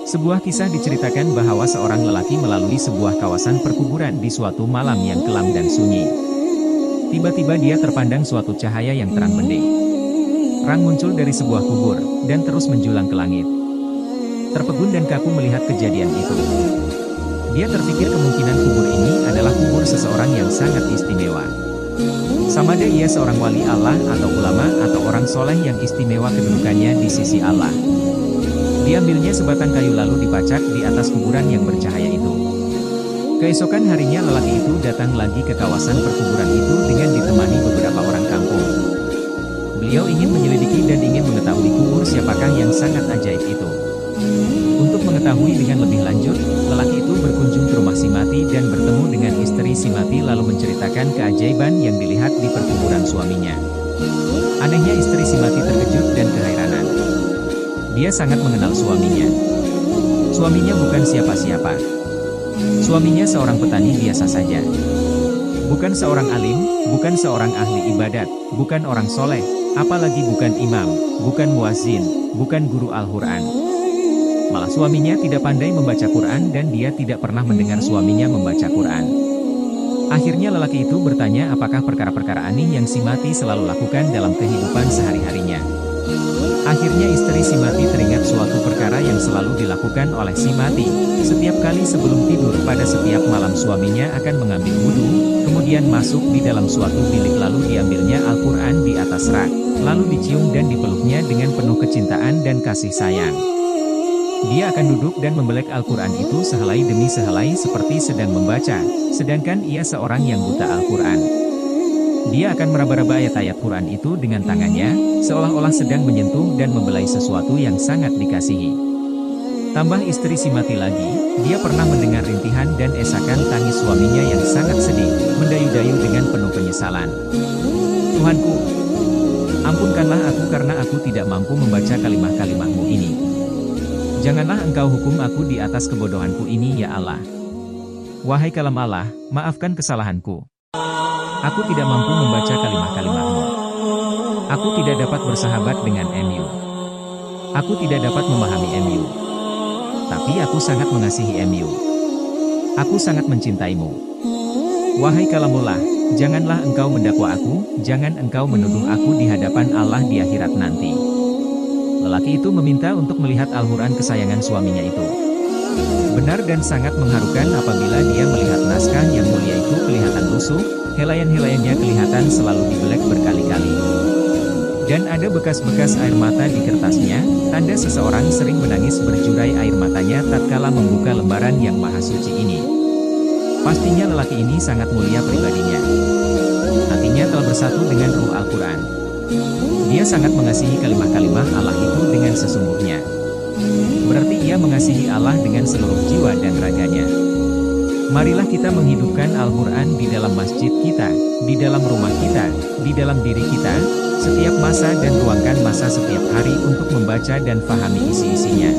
Sebuah kisah diceritakan bahwa seorang lelaki melalui sebuah kawasan perkuburan di suatu malam yang kelam dan sunyi. Tiba-tiba dia terpandang suatu cahaya yang terang benderang. Terang muncul dari sebuah kubur, dan terus menjulang ke langit. Terpegun dan kaku melihat kejadian itu. Dia terpikir kemungkinan kubur ini adalah kubur seseorang yang sangat istimewa. Samada ia seorang wali Allah atau ulama atau orang soleh yang istimewa kedudukannya di sisi Allah. Diambilnya sebatang kayu lalu dipacak di atas kuburan yang bercahaya itu. Keesokan harinya lelaki itu datang lagi ke kawasan perkuburan itu dengan ditemani beberapa orang kampung. Beliau ingin menyelidiki dan ingin mengetahui kubur siapakah yang sangat ajaib itu. Untuk mengetahui dengan lebih lanjut, lelaki itu berkunjung ke rumah si mati dan bertemu dengan istri si mati lalu menceritakan keajaiban yang dilihat di perkuburan suaminya. Anehnya istri si mati terkejut dan keheranan. Dia sangat mengenal suaminya. Suaminya bukan siapa-siapa. Suaminya seorang petani biasa saja. Bukan seorang alim, bukan seorang ahli ibadat, bukan orang soleh, apalagi bukan imam, bukan muazzin, bukan guru Al-Quran. Malah suaminya tidak pandai membaca Quran dan dia tidak pernah mendengar suaminya membaca Quran. Akhirnya lelaki itu bertanya apakah perkara-perkara aneh yang si mati selalu lakukan dalam kehidupan sehari-harinya. Akhirnya istri si mati teringat suatu perkara yang selalu dilakukan oleh si mati. Setiap kali sebelum tidur pada setiap malam suaminya akan mengambil wudhu, kemudian masuk di dalam suatu bilik lalu diambilnya Al-Quran di atas rak, lalu dicium dan dipeluknya dengan penuh kecintaan dan kasih sayang. Dia akan duduk dan membelek Al-Quran itu sehelai demi sehelai seperti sedang membaca, sedangkan ia seorang yang buta Al-Quran. Dia akan meraba-raba ayat-ayat Quran itu dengan tangannya, seolah-olah sedang menyentuh dan membelai sesuatu yang sangat dikasihi. Tambah istri si mati lagi, dia pernah mendengar rintihan dan esakan tangis suaminya yang sangat sedih, mendayu-dayu dengan penuh penyesalan. Tuhanku, ampunkanlah aku karena aku tidak mampu membaca kalimah-kalimahmu ini. Janganlah engkau hukum aku di atas kebodohanku ini ya Allah. Wahai kalam Allah, maafkan kesalahanku. Aku tidak mampu membaca kalimah-kalimahmu. Aku tidak dapat bersahabat dengan MU. Aku tidak dapat memahami MU. Tapi aku sangat mengasihi MU. Aku sangat mencintaimu. Wahai kalamullah, janganlah engkau mendakwa aku, jangan engkau menuduh aku di hadapan Allah di akhirat nanti. Lelaki itu meminta untuk melihat Al-Quran kesayangan suaminya itu. Benar dan sangat mengharukan apabila dia melihat naskah yang mulia itu kelihatan lusuh, helaian-helaiannya kelihatan selalu dibelek berkali-kali. Dan ada bekas-bekas air mata di kertasnya, tanda seseorang sering menangis berjurai air matanya tatkala membuka lembaran yang maha suci ini. Pastinya lelaki ini sangat mulia pribadinya. Hatinya telah bersatu dengan ruh Al-Quran. Dia sangat mengasihi kalimah-kalimah Allah itu dengan sesungguhnya. Berarti ia mengasihi Allah dengan seluruh jiwa dan raganya. Marilah kita menghidupkan Al-Quran di dalam masjid kita, di dalam rumah kita, di dalam diri kita, setiap masa dan luangkan masa setiap hari untuk membaca dan fahami isi-isinya.